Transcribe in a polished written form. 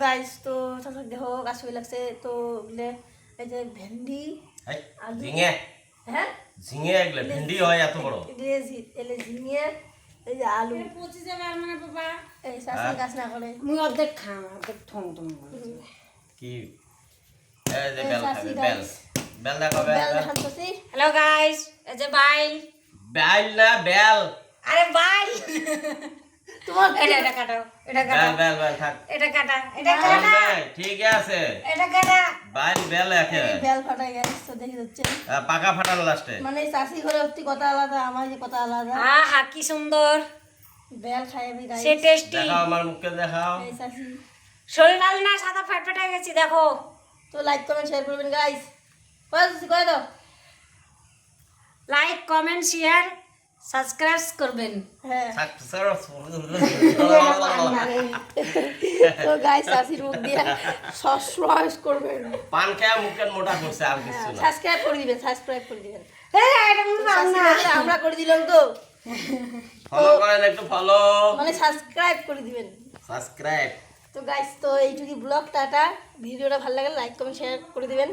guys তো দেখো গাছ হয়ে লাগছে তো এই যে ভেন্ডি আলু ঝিঙে হ্যাঁ ঝিঙে এগুলো ভেন্ডি হয় এত বড় এলে ঝিঙে এই যে আলু পচে যাবে আর মানে বাবা এই শাশুড়ি গাছ না করে মুই অর্ধেক খাম অর্ধেক ঠং ঠং কি এই যে বেল শাশুড়ি খাবে বেল গাছ বেল দেখো বেল বেল দেখাচ্ছি হ্যালো গাইস এই যে বাইল বেল না বেল আরে বাইল তোমার এটা কাটাও এটা বেল কাটাও বেল বেল থাক এটা কাটা এটা বেল কাটা নাই, ঠিক আছে এটা কাটা বেল বেল একে বেল ফাটাই গেছে তো দেখি যাচ্ছে পাকা ফাটাল লাস্টে মানে চাষি ঘরে অতি কথা আলাদা আমার যে কথা আলাদা আহা কি সুন্দর বেল খাই আমি গাইস সে টেস্টি দেখাও আমার মুখে দেখাও এই চাষি শরীর লাল না সাদা ফ্যাটফ্যাটে গেছি দেখো তো লাইক কমেন্ট শেয়ার করবেন গাইস করে দাও লাইক কমেন্ট শেয়ার সাবস্ক্রাইব করবেন হ্যাঁ সাকসেস তো গাইস চাষির মুখ দিয়ে সাবস্ক্রাইব করবেন পান খেয়ে মুখে মোটা করছে আর কিছু না সাবস্ক্রাইব করে দিবেন সাবস্ক্রাইব করে দিবেন এটা মনে হয় না চাষিরা আমরা করে দিলাম তো ফলো করেন একটু ফলো মানে সাবস্ক্রাইব করে দিবেন সাবস্ক্রাইব তো গাইস তো এইটুকু ব্লগ টাটা ভিডিওটা ভালো লাগলে লাইক কমেন্ট শেয়ার করে দিবেন